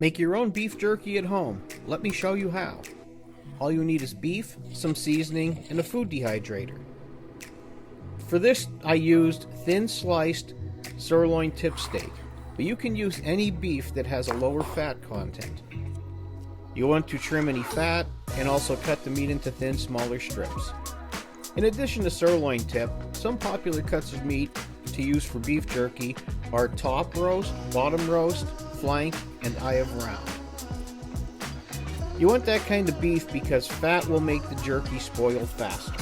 Make your own beef jerky at home. Let me show you how. All you need is beef, some seasoning, and a food dehydrator. For this, I used thin sliced sirloin tip steak, but you can use any beef that has a lower fat content. You want to trim any fat and also cut the meat into thin, smaller strips. In addition to sirloin tip, some popular cuts of meat to use for beef jerky are top roast, bottom roast, flank, and eye of round. You want that kind of beef because fat will make the jerky spoil faster.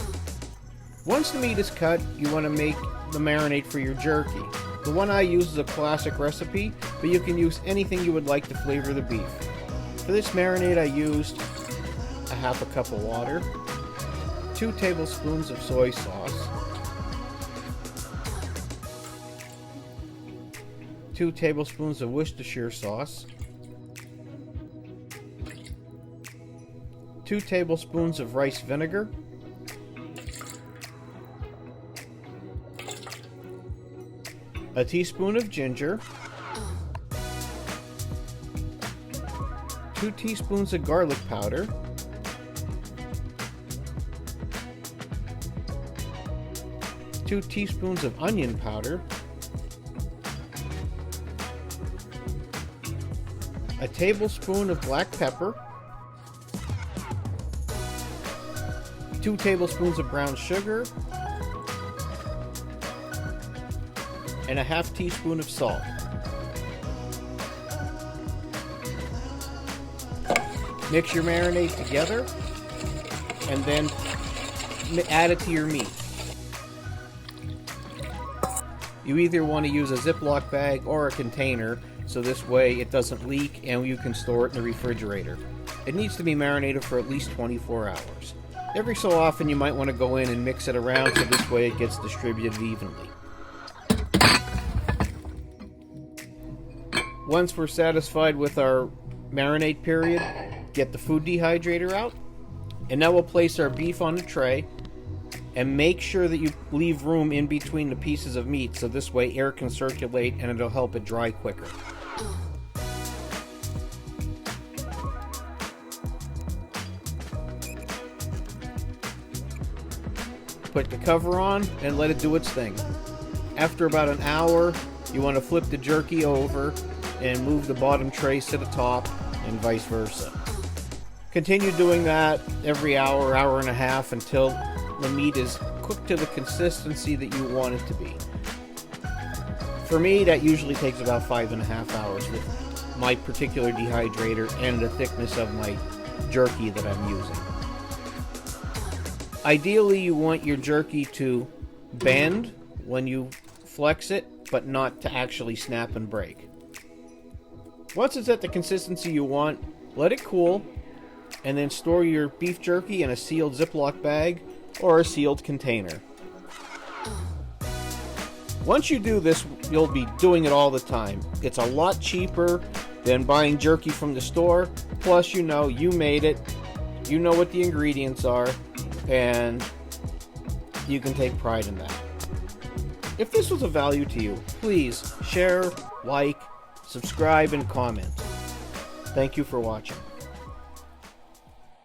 Once the meat is cut, you want to make the marinade for your jerky. The one I use is a classic recipe, but you can use anything you would like to flavor the beef. For this marinade I used a half a cup of water, 2 tablespoons of soy sauce, 2 tablespoons of Worcestershire sauce, 2 tablespoons of rice vinegar, a teaspoon of ginger, 2 teaspoons of garlic powder, two teaspoons of onion powder, a tablespoon of black pepper, 2 tablespoons of brown sugar, and a half teaspoon of salt. Mix your marinade together and then add it to your meat. You either want to use a Ziploc bag or a container, so this way it doesn't leak and you can store it in the refrigerator. It needs to be marinated for at least 24 hours. Every so often you might want to go in and mix it around so this way it gets distributed evenly. Once we're satisfied with our marinade period, get the food dehydrator out, and now we'll place our beef on a tray and make sure that you leave room in between the pieces of meat so this way air can circulate and it'll help it dry quicker. Put the cover on and let it do its thing. After about an hour, you want to flip the jerky over and move the bottom trays to the top and vice versa. Continue doing that every hour, hour and a half until the meat is cooked to the consistency that you want it to be. For me, that usually takes about 5.5 hours with my particular dehydrator and the thickness of my jerky that I'm using. Ideally, you want your jerky to bend when you flex it, but not to actually snap and break. Once it's at the consistency you want, let it cool, and then store your beef jerky in a sealed Ziploc bag or a sealed container. Once you do this, you'll be doing it all the time. It's a lot cheaper than buying jerky from the store, plus you know you made it, you know what the ingredients are, and you can take pride in that. If this was of value to you, please share, like, subscribe, and comment. Thank you for watching.